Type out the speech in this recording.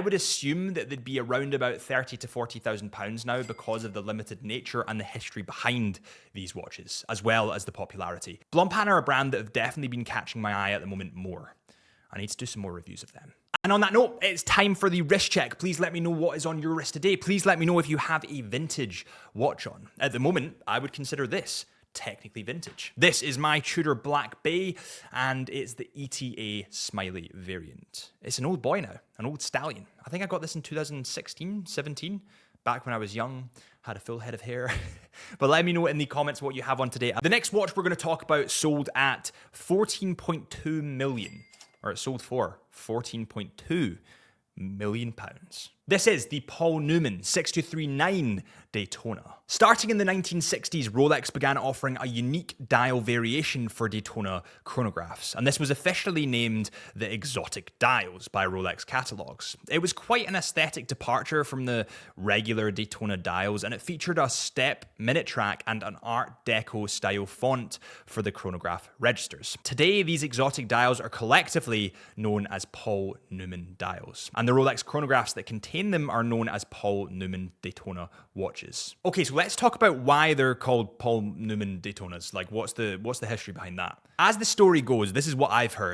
I would assume that they'd be around about £30,000 to £40,000 now because of the limited nature and the history behind these watches, as well as the popularity. Blancpain are a brand that have definitely been catching my eye at the moment more. I need to do some more reviews of them. And on that note, it's time for the wrist check. Please let me know what is on your wrist today. Please let me know if you have a vintage watch on. At the moment, I would consider this technically vintage. This is my Tudor Black Bay, and it's the ETA Smiley variant. It's an old boy now, an old stallion. I think I got this in 2016, 17, back when I was young, had a full head of hair. But let me know in the comments what you have on today. The next watch we're going to talk about sold at 14.2 million, or it sold for 14.2 million pounds. This is the Paul Newman 6239 Daytona. Starting in the 1960s, Rolex began offering a unique dial variation for Daytona chronographs, and this was officially named the Exotic Dials by Rolex catalogs. It was quite an aesthetic departure from the regular Daytona dials, and it featured a step minute track and an Art Deco style font for the chronograph registers. Today, these exotic dials are collectively known as Paul Newman dials, and the Rolex chronographs that contain them are known as Paul Newman Daytona watches. Okay, so let's talk about why they're called Paul Newman Daytonas. Like, what's the history behind that? As the story goes, this is what I've heard.